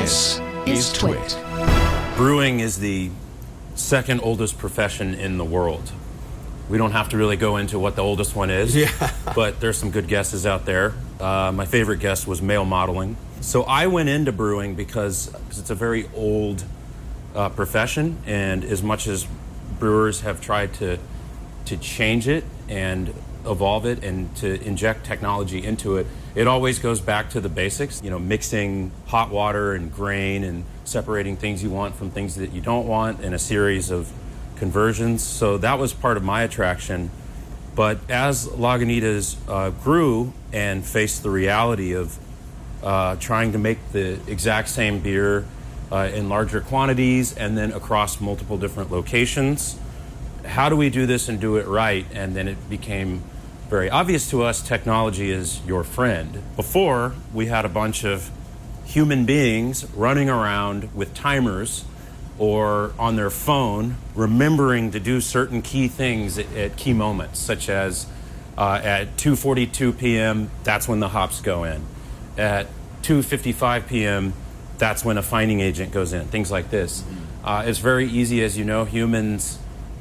This is TWiT. Brewing is the second oldest profession in the world. We don't have to really go into what the oldest one is, but there's some good guesses out there. My favorite guess was male modeling. So I went into brewing because it's a very old profession, and as much as brewers have tried to change it and evolve it and to inject technology into it, it always goes back to the basics, mixing hot water and grain and separating things you want from things that you don't want in a series of conversions. So that was part of my attraction. But as Lagunitas grew and faced the reality of trying to make the exact same beer in larger quantities and then across multiple different locations, how do we do this and do it right? And then it became very obvious to us technology is your friend. Before, we had a bunch of human beings running around with timers or on their phone remembering to do certain key things at key moments, such as at 2:42 p.m., that's when the hops go in. At 2:55 p.m., that's when a finding agent goes in, things like this. It's very easy, as you know, humans,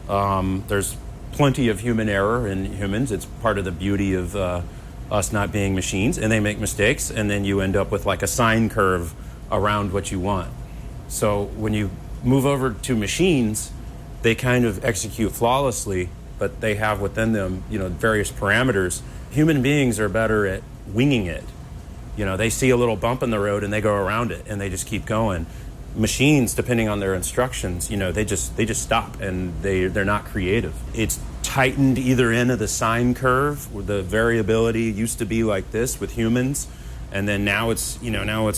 there's plenty of human error in humans. It's part of the beauty of us not being machines, and they make mistakes, and then you end up with like a sine curve around what you want. So when you move over to machines, they kind of execute flawlessly, but they have within them, various parameters. Human beings are better at winging it. They see a little bump in the road and they go around it and they just keep going. Machines, depending on their instructions, they just stop and they're not creative. It's tightened either end of the sine curve, where the variability used to be like this with humans, and then now it's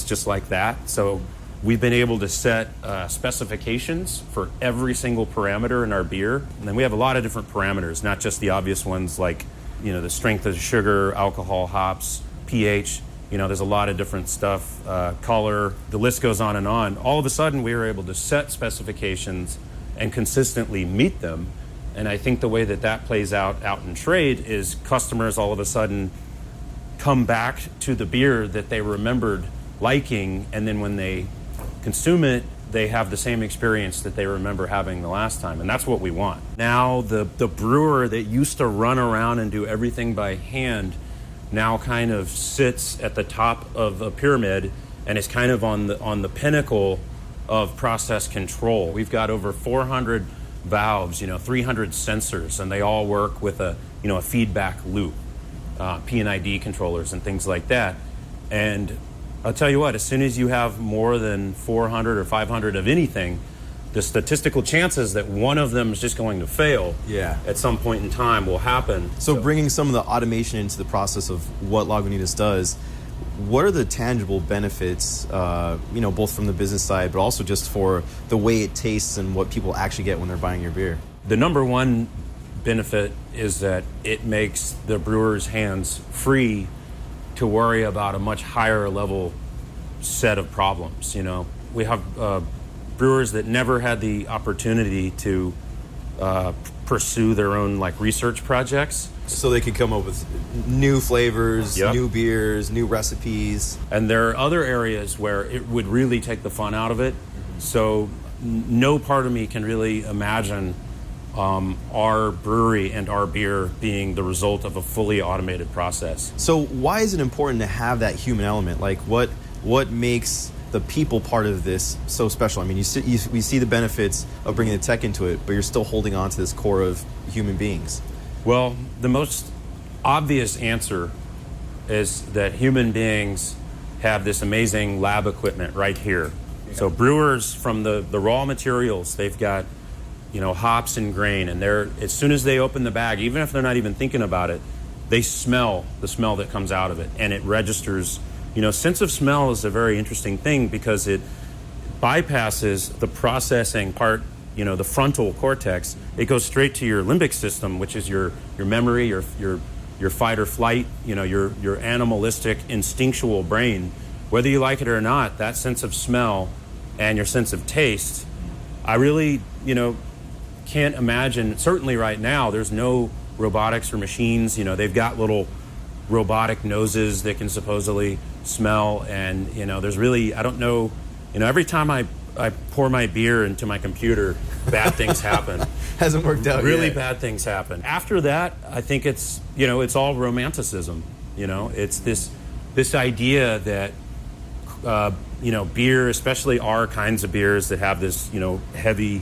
just like that. So we've been able to set specifications for every single parameter in our beer, and then we have a lot of different parameters, not just the obvious ones like the strength of sugar, alcohol, hops, pH. There's a lot of different stuff, color, the list goes on and on. All of a sudden, we were able to set specifications and consistently meet them. And I think the way that plays out in trade is customers all of a sudden come back to the beer that they remembered liking, and then when they consume it, they have the same experience that they remember having the last time. And that's what we want. Now, the brewer that used to run around and do everything by hand now kind of sits at the top of a pyramid and is kind of on the pinnacle of process control. We've got over 400 valves, 300 sensors, and they all work with a feedback loop, P&ID controllers and things like that. And I'll tell you what, as soon as you have more than 400 or 500 of anything, the statistical chances that one of them is just going to fail at some point in time will happen. So bringing some of the automation into the process of what Lagunitas does, what are the tangible benefits, both from the business side, but also just for the way it tastes and what people actually get when they're buying your beer? The number one benefit is that it makes the brewer's hands free to worry about a much higher level set of problems. We have brewers that never had the opportunity to pursue their own research projects. So they could come up with new flavors, new beers, new recipes. And there are other areas where it would really take the fun out of it. So no part of me can really imagine our brewery and our beer being the result of a fully automated process. So why is it important to have that human element? What makes the people part of this so special? I mean, we see the benefits of bringing the tech into it, but you're still holding on to this core of human beings. Well, the most obvious answer is that human beings have this amazing lab equipment right here. Yeah. So brewers, from the raw materials, they've got hops and grain, and as soon as they open the bag, even if they're not even thinking about it, they smell the smell that comes out of it, and it registers. Sense of smell is a very interesting thing because it bypasses the processing part, the frontal cortex. It goes straight to your limbic system, which is your memory, your fight or flight, your animalistic, instinctual brain. Whether you like it or not, that sense of smell and your sense of taste, I really, can't imagine. Certainly right now, there's no robotics or machines. They've got little robotic noses that can supposedly smell, and there's really, I don't know every time I pour my beer into my computer, bad things happen. Hasn't worked out Really yet. bad things happen. After that, I think it's, it's all romanticism. It's this idea that, beer, especially our kinds of beers that have this, heavy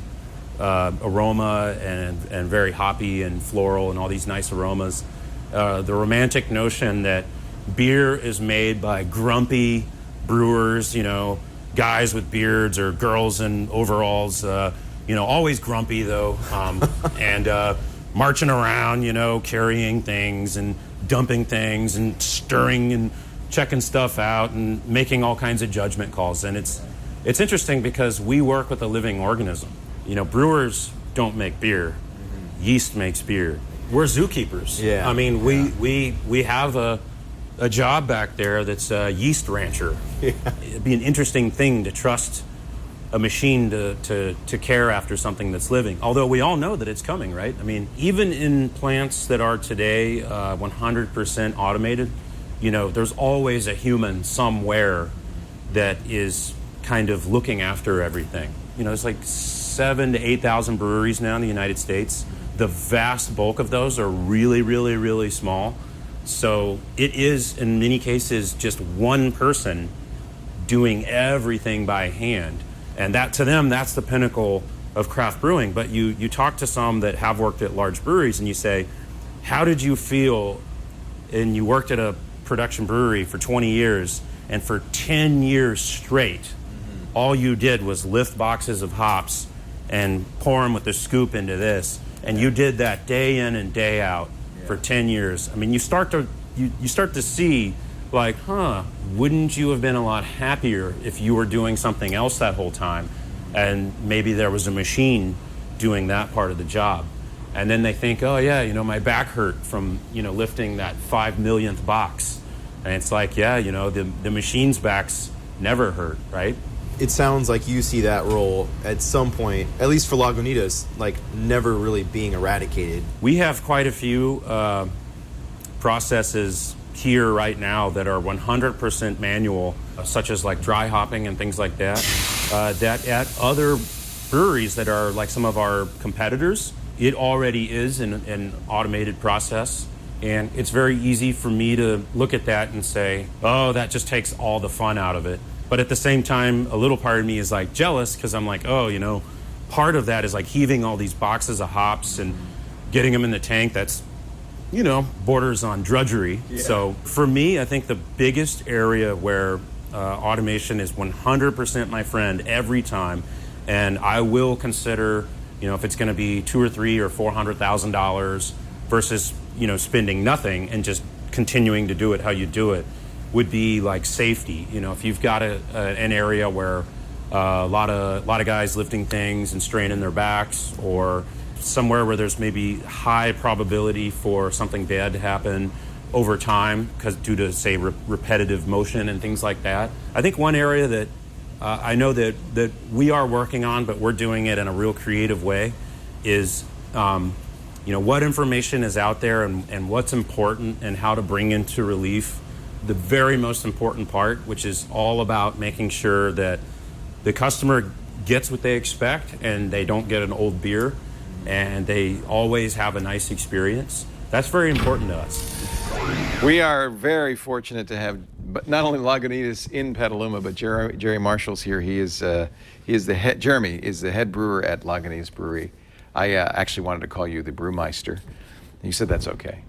aroma and very hoppy and floral and all these nice aromas. The romantic notion that beer is made by grumpy brewers, guys with beards or girls in overalls, always grumpy though, and marching around, carrying things and dumping things and stirring and checking stuff out and making all kinds of judgment calls. And it's interesting because we work with a living organism. Brewers don't make beer. Yeast makes beer. We're zookeepers. Yeah. I mean, we have a job back there that's a yeast rancher. Yeah. It'd be an interesting thing to trust a machine to care after something that's living. Although we all know that it's coming, right? I mean, even in plants that are today 100% automated, there's always a human somewhere that is kind of looking after everything. It's like 7,000 to 8,000 breweries now in the United States. The vast bulk of those are really, really, really small. So it is, in many cases, just one person doing everything by hand. And that, to them, that's the pinnacle of craft brewing. But you talk to some that have worked at large breweries and you say, how did you feel? And you worked at a production brewery for 20 years, and for 10 years straight, all you did was lift boxes of hops and pour them with a scoop into this. And you did that day in and day out for 10 years. I mean, you start to see, like, wouldn't you have been a lot happier if you were doing something else that whole time? And maybe there was a machine doing that part of the job. And then they think, oh yeah, my back hurt from, lifting that 5 millionth box. And it's like, yeah, the machine's backs never hurt, right? It sounds like you see that role at some point, at least for Lagunitas, like never really being eradicated. We have quite a few processes here right now that are 100% manual, such as like dry hopping and things like that, that at other breweries that are like some of our competitors, it already is an automated process. And it's very easy for me to look at that and say, oh, that just takes all the fun out of it. But at the same time, a little part of me is like jealous because I'm like, oh, part of that is like heaving all these boxes of hops and getting them in the tank. That's, borders on drudgery. Yeah. So for me, I think the biggest area where automation is 100% my friend every time, and I will consider, if it's going to be $200,000 or $300,000 or $400,000 versus, spending nothing and just continuing to do it how you do it, would be like safety. If you've got an area where a lot of guys lifting things and straining their backs, or somewhere where there's maybe high probability for something bad to happen over time because due to, say, repetitive motion and things like that. I think one area that I know that we are working on, but we're doing it in a real creative way, is what information is out there and what's important and how to bring into relief the very most important part, which is all about making sure that the customer gets what they expect and they don't get an old beer and they always have a nice experience. That's very important to us. We are very fortunate to have not only Lagunitas in Petaluma, but Jerry Marshall's here. Jeremy is the head brewer at Lagunitas Brewery. I actually wanted to call you the brewmeister. You said that's okay.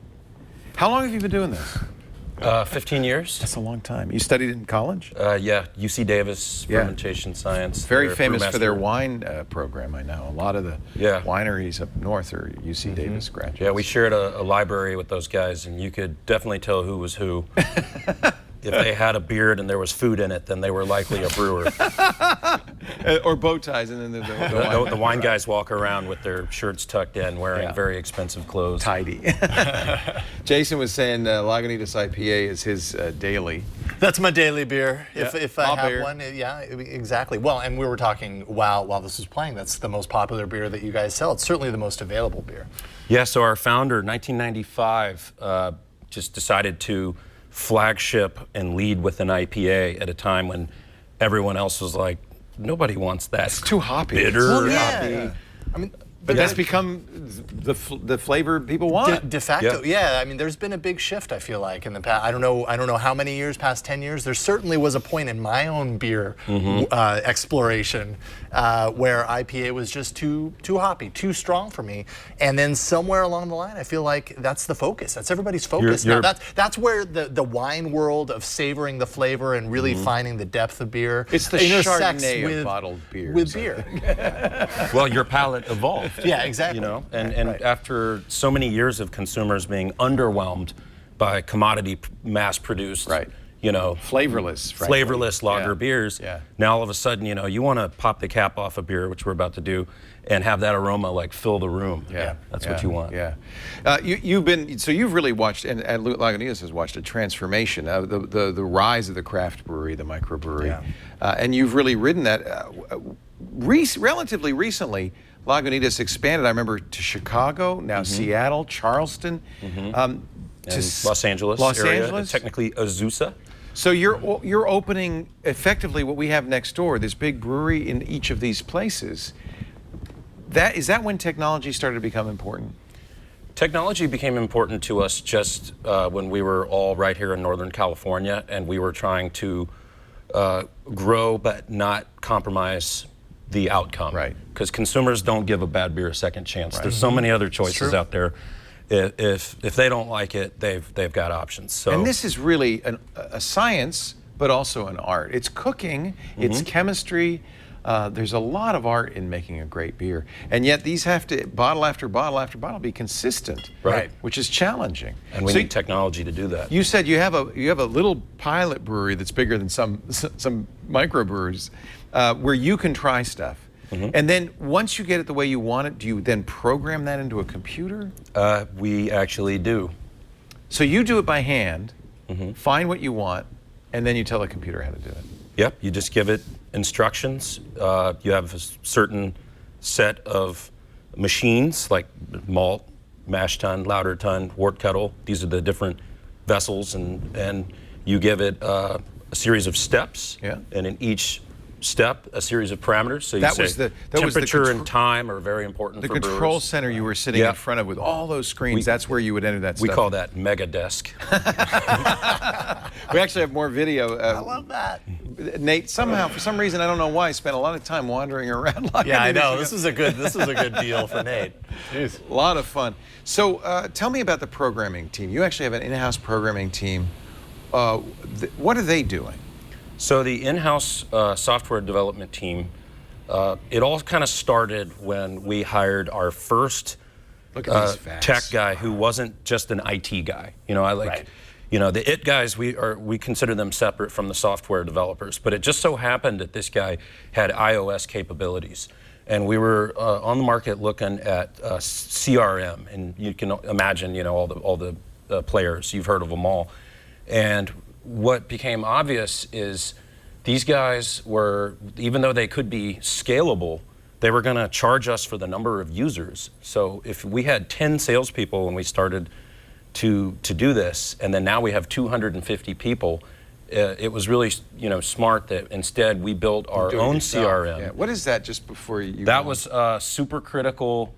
How long have you been doing this? 15 years. That's a long time. You studied in college? Yeah, UC Davis, fermentation science. Very famous for their wine program, I know. A lot of the wineries up north are UC Davis graduates. Yeah, we shared a library with those guys, and you could definitely tell who was who. If they had a beard and there was food in it, then they were likely a brewer. Or bow ties, and then the wine guys walk around with their shirts tucked in, wearing very expensive clothes. Tidy. Jason was saying Lagunitas IPA is his daily. That's my daily beer, if I have beer. one. Yeah, exactly. Well, and we were talking while this was playing, that's the most popular beer that you guys sell. It's certainly the most available beer. Yeah, so our founder, 1995, just decided to flagship and lead with an IPA at a time when everyone else was like nobody wants that. It's too hoppy. Bitter. Well, hoppy. I mean, But that's become the flavor people want. De facto, yeah. I mean, there's been a big shift. I feel like in the past. I don't know how many years, past 10 years. There certainly was a point in my own beer exploration where IPA was just too hoppy, too strong for me. And then somewhere along the line, I feel like that's the focus. That's everybody's focus now. That's where the wine world of savoring the flavor and really finding the depth of beer. It's the Chardonnay of bottled beer. With beer. Well, your palate evolved. Yeah, exactly. You know, and after so many years of consumers being underwhelmed by commodity mass-produced, you know, flavorless lager beers, now all of a sudden, you know, you want to pop the cap off a beer, which we're about to do, and have that aroma like fill the room. That's what you want. You've really watched, and Lagunitas has watched a transformation, the rise of the craft brewery, the microbrewery, and you've really ridden that. Relatively recently, Lagunitas expanded, I remember, to Chicago, now Seattle, Charleston, and Los Angeles, technically Azusa. So you're opening effectively what we have next door, this big brewery in each of these places. Is that when technology started to become important? Technology became important to us just when we were all right here in Northern California, and we were trying to grow but not compromise the outcome. Because consumers don't give a bad beer a second chance. There's so many other choices out there. If they don't like it, they've got options. So, and this is really a science, but also an art. It's cooking, it's chemistry. There's a lot of art in making a great beer, and yet these have to bottle after bottle after bottle be consistent, which is challenging. And we need technology to do that. You said you have a little pilot brewery that's bigger than some microbrewers, where you can try stuff. And then once you get it the way you want it, do you then program that into a computer? We actually do. So you do it by hand, find what you want, and then you tell the computer how to do it. Yep, you just give it instructions. You have a certain set of machines like malt, mash tun, lauter tun, wort kettle. These are the different vessels, and you give it a series of steps, and in each step a series of parameters. So you say temperature and time are very important for brewers. The control center you were sitting in front of with all those screens, that's where you would enter that stuff. We call that mega desk. We actually have more video. I love that. Nate, somehow, for some reason, I don't know why, spent a lot of time wandering around. I know. This is a good deal for Nate. Jeez. A lot of fun. So tell me about the programming team. You actually have an in-house programming team. What are they doing? So the in-house software development team, it all kind of started when we hired our first tech guy who wasn't just an IT guy. You know, you know, the IT guys, we consider them separate from the software developers. But it just so happened that this guy had iOS capabilities. And we were on the market looking at CRM, and you can imagine, you know, all the players. You've heard of them all. And what became obvious is these guys were, even though they could be scalable, they were going to charge us for the number of users. So if we had 10 salespeople when we started to do this, and then now we have 250 people, it was really, you know, smart that instead we built our own CRM. Yeah. What is that? Just before you. That was supercritical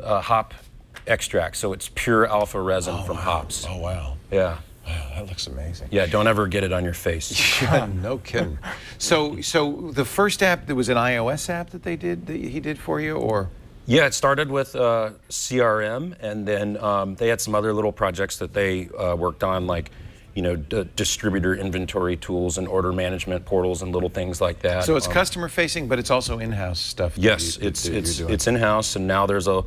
hop extract. So it's pure alpha resin from hops. Oh wow. Yeah. Wow, that looks amazing. Yeah, don't ever get it on your face. No kidding. So the first app, there was an iOS app that he did for you, or? Yeah, it started with CRM, and then they had some other little projects that they worked on, like, you know, distributor inventory tools and order management portals and little things like that. So it's customer facing, but it's also in-house stuff. Yes, it's in-house, and now there's a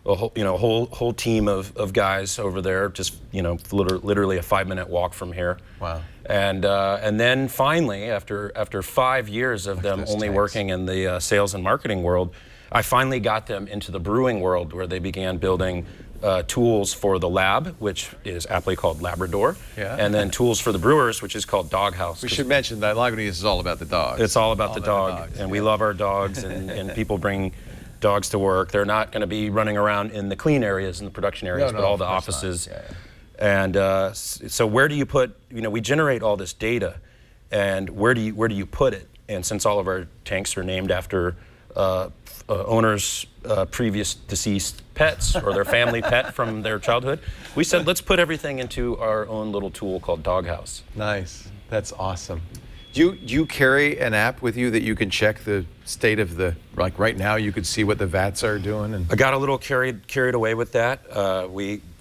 whole team of guys over there, just, you know, literally a 5-minute walk from here. Wow. And then finally, after 5 years of them only working in the sales and marketing world, I finally got them into the brewing world, where they began building tools for the lab, which is aptly called Labrador, and then tools for the brewers, which is called Dogghouse. We should mention that Lagunitas is all about the dogs. It's all about the dog, and we love our dogs, and people bring dogs to work. They're not going to be running around in the clean areas and the production areas, but all the offices. And so where do you put, you know, we generate all this data, and where do you put it? And since all of our tanks are named after owners' previous deceased pets or their family pet from their childhood, we said, let's put everything into our own little tool called Dogghouse. Nice. That's awesome. Do you carry an app with you that you can check the state of the, like right now you could see what the vats are doing? And I got a little carried away with that.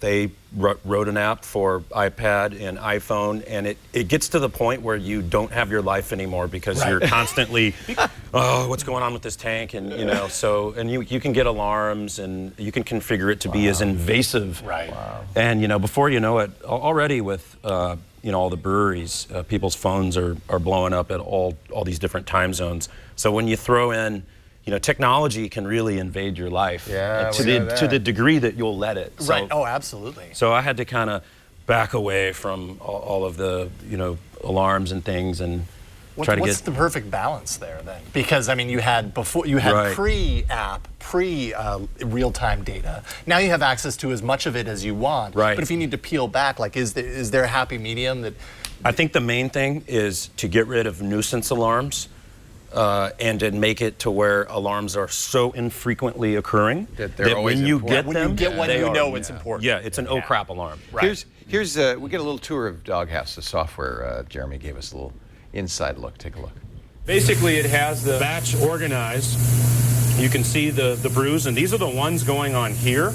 They wrote an app for iPad and iPhone, and it gets to the point where you don't have your life anymore because you're constantly, oh, what's going on with this tank? And and you can get alarms, and you can configure it to be as invasive. Right. Wow. And before you know it, already with all the breweries, people's phones are blowing up at all these different time zones. So when you throw in, technology can really invade your life to the degree that you'll let it. So, right. Oh, absolutely. So I had to kind of back away from all of the alarms and things and try to What's the perfect balance there then? Because you had pre-app, real-time data. Now you have access to as much of it as you want. Right. But if you need to peel back, is there a happy medium that? I think the main thing is to get rid of nuisance alarms. And to make it to where alarms are so infrequently occurring that when you get them, it's important. Yeah, it's an oh crap alarm. Right. Here's we get a little tour of Dogghouse, the software. Jeremy gave us a little inside look. Take a look. Basically, it has the batch organized. You can see the brews, and these are the ones going on here.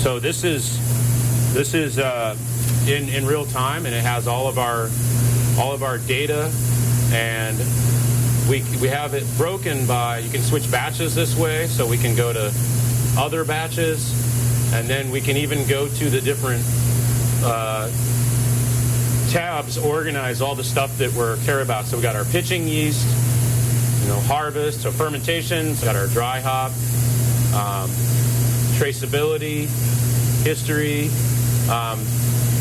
So this is in real time, and it has all of our data, and we have it broken by, you can switch batches this way, so we can go to other batches, and then we can even go to the different tabs, organize all the stuff that we're care about. So we got our pitching yeast, harvest, so fermentation, we got our dry hop, traceability, history.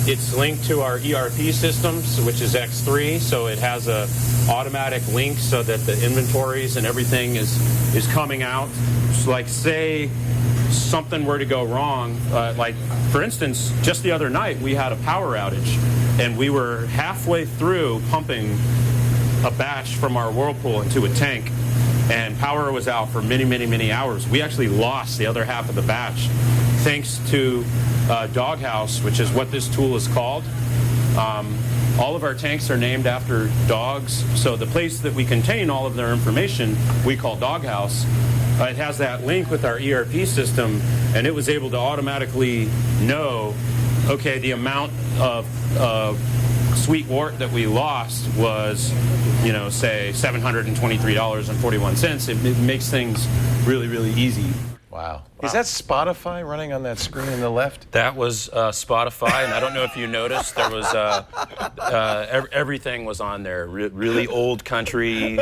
It's linked to our ERP systems, which is X3, so it has a automatic link so that the inventories and everything is coming out. So like say something were to go wrong, like for instance, just the other night we had a power outage and we were halfway through pumping a batch from our whirlpool into a tank and power was out for many, many, many hours. We actually lost the other half of the batch thanks to Dogghouse, which is what this tool is called. All of our tanks are named after dogs, so the place that we contain all of their information we call Dogghouse. It has that link with our ERP system, and it was able to automatically know, okay, the amount of sweet wort that we lost was, say $723.41. It makes things really, really easy. Wow. Is that Spotify running on that screen on the left? That was Spotify, and I don't know if you noticed, there was everything was on there. Really old country,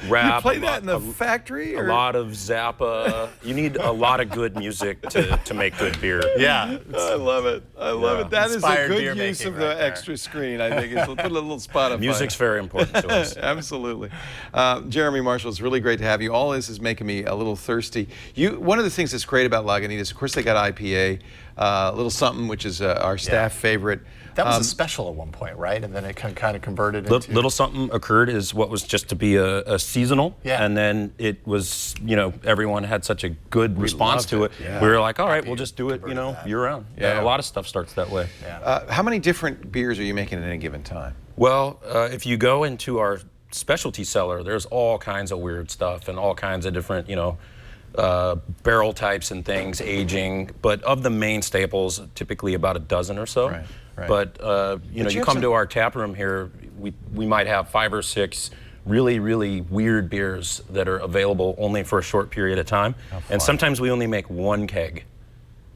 rap. You play that in the factory? A lot of Zappa. You need a lot of good music to make good beer. Yeah. I love it. I love it. That Inspired is a beer good use making of the right there. extra screen, I think. Put a little Spotify. Music's very important to us. Absolutely. Jeremy Marshall, it's really great to have you. All this is making me a little thirsty. One of the things that's great about Lagunitas, of course, they got IPA, a little something, which is our staff favorite. That was a special at one point, right? And then it kind of converted into... Little something occurred is what was just to be a seasonal, and then it was, everyone had such a good response to it. Yeah. We were like, all right, we'll just do it, year-round. Yeah. A lot of stuff starts that way. Yeah. How many different beers are you making at any given time? Well, if you go into our specialty cellar, there's all kinds of weird stuff and all kinds of different, barrel types and things, aging. But of the main staples, typically about a dozen or so. Right. But you come to our tap room here, we might have 5 or 6 really, really weird beers that are available only for a short period of time. And sometimes we only make 1 keg.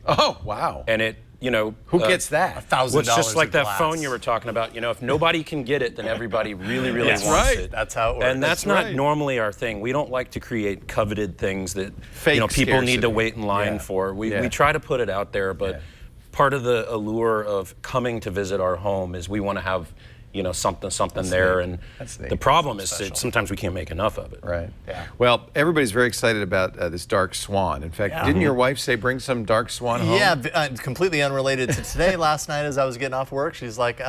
Oh, wow. And it, who gets that? $1,000. Well, it's just like that glass. phone you were talking about. If nobody can get it, then everybody really, really That's wants right. it. That's how it works. And that's That's not right. normally our thing. We don't like to create coveted things that Fake people need scarcity. to wait in line Yeah. for. We Yeah. try to put it out there, but part of the allure of coming to visit our home is we want to have something there. neat. And That's neat. the problem is that sometimes we can't make enough of it. Right. Yeah. Well, everybody's very excited about this Dark Swan. In fact, didn't your wife say bring some Dark Swan home? Yeah, completely unrelated to today. Last night as I was getting off work, she's like,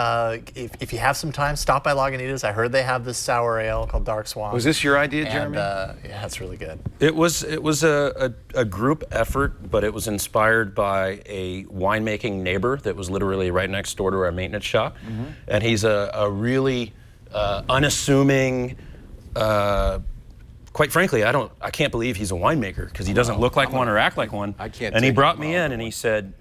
if you have some time, stop by Lagunitas. I heard they have this sour ale called Dark Swan. Was this your idea, And, Jeremy? yeah, it's really good. It was a group effort, but it was inspired by a winemaking neighbor that was literally right next door to our maintenance shop, and he's a really unassuming. Quite frankly, I can't believe he's a winemaker because he doesn't look like one or act like one. I can't And he take brought him me off in the and he one. said,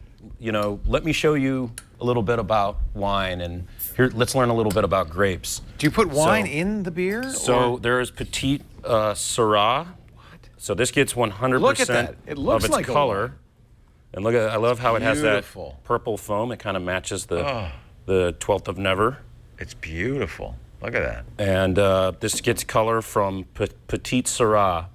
let me show you a little bit about wine, and here, let's learn a little bit about grapes. Do you put wine So- in the beer? So or- there is Petite Syrah. So this gets 100% Look at that. It looks of its like a color. wine. And look at, I love how it has that beautiful. purple foam. It kind of matches the 12th of Never. It's beautiful. Look at that. And this gets color from Petite Syrah,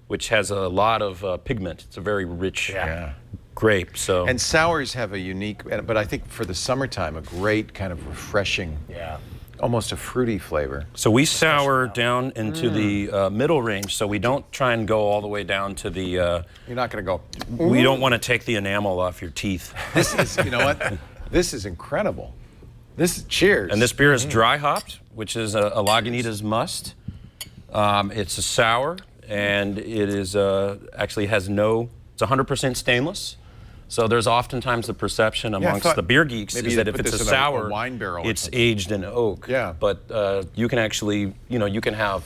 which has a lot of pigment. It's a very rich Yeah. grape. So And sours have a unique, but I think for the summertime, a great kind of refreshing, Yeah. almost a fruity flavor. so we sour down into the middle range. So we don't try and go all the way down to the. You're not going to go. We don't want to take the enamel off your teeth. This is, you know what? This is incredible. This is cheers. And this beer is dry hopped, which is a Lagunitas must. It's a sour, and it is actually has no. It's 100% stainless. So there's oftentimes the perception amongst thought the beer geeks maybe is you'd that if put it's a this in a sour, wine barrel or it's something. aged in oak. Yeah. But you can actually, you can have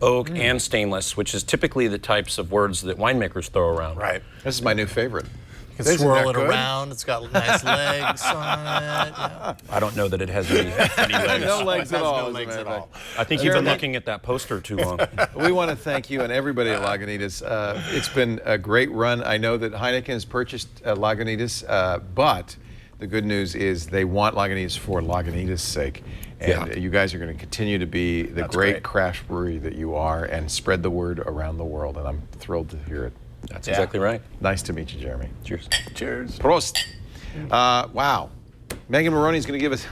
oak and stainless, which is typically the types of words that winemakers throw around. Right. This is my new favorite. You can Isn't swirl that it good? around. It's got nice legs on it. Yeah. I don't know that it has any legs. No legs It at has all. no as a legs matter at of all. fact. I think you've been Jeremy- looking at that poster too long. We want to thank you and everybody at Lagunitas. It's been a great run. I know that Heineken has purchased Lagunitas, but the good news is they want Lagunitas for Lagunitas' sake. And Yeah. you guys are going to continue to be the That's great great. craft brewery that you are and spread the word around the world. And I'm thrilled to hear it. That's Yeah. exactly right. Nice to meet you, Jeremy. Cheers. Cheers. Prost. Wow. Megan Maroney's going to give us.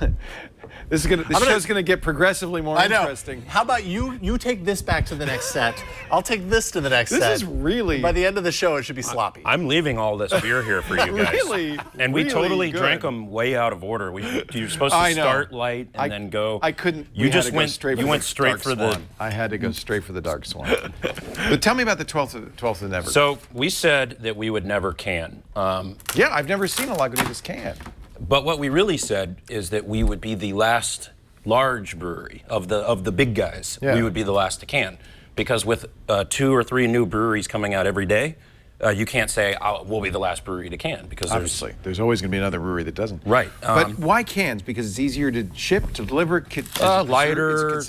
This show's going to get progressively more I know. interesting. How about you take this back to the next set? I'll take this to the next This set. is really. By the end of the show, it should be sloppy. I'm leaving all this beer here for you guys. Really, And we really totally good. drank them way out of order. You're supposed to I know. start light and then go. I couldn't. You we had just to go went straight. You for went the straight Dark for the. Swan. I had to go straight for the Dark Swan. But tell me about the 12th of Never. So we said that we would never can. Yeah, I've never seen a Lagunitas can. But what we really said is that we would be the last large brewery of the big guys. Yeah. We would be the last to can, because with 2 or 3 new breweries coming out every day, you can't say we'll be the last brewery to can, because Obviously, there's always going to be another brewery that doesn't. Right. But why cans? Because it's easier to ship, to deliver. Lighter,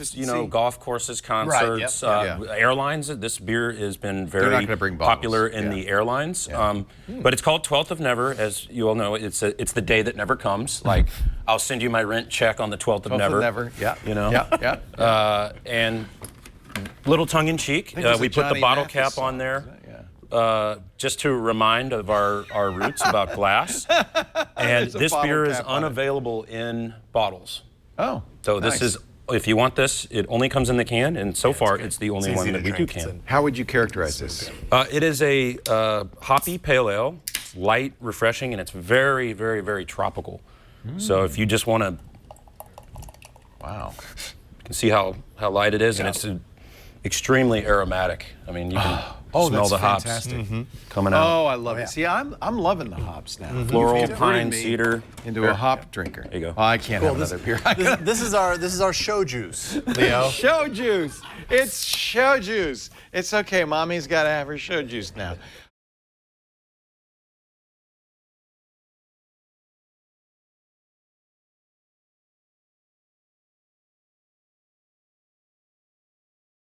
golf courses, concerts, yep, airlines. This beer has been not very gonna bring bottles. popular in the airlines. But it's called 12th of Never, as you all know. It's the day that never comes. Like, I'll send you my rent check on the 12th of 12th Never. of Never. Yeah. You know. Yeah. And little tongue in cheek, it was we a put the Johnny bottle Mathis cap song, on there. isn't it? Yeah. Just to remind of our roots about glass. And There's a this bottle beer is cap on it. unavailable in bottles. Oh. So this nice. is, if you want this, it only comes in the can, and so far it's the only It's one easy that to we do drink. It's can. How would you characterize this? It is a hoppy pale ale, light, refreshing, and it's very, very, very tropical. So if you just want to, Wow. you can see how light it is, and it's extremely aromatic. I mean, you can smell that's the hops fantastic. coming out. Oh, I love it. See, I'm loving the hops now. Floral, You've pine, converted me cedar. into a hop drinker. There you go. Oh, I can't have another beer. This is our show juice, Leo. Show juice. It's show juice. It's okay. Mommy's got to have her show juice now.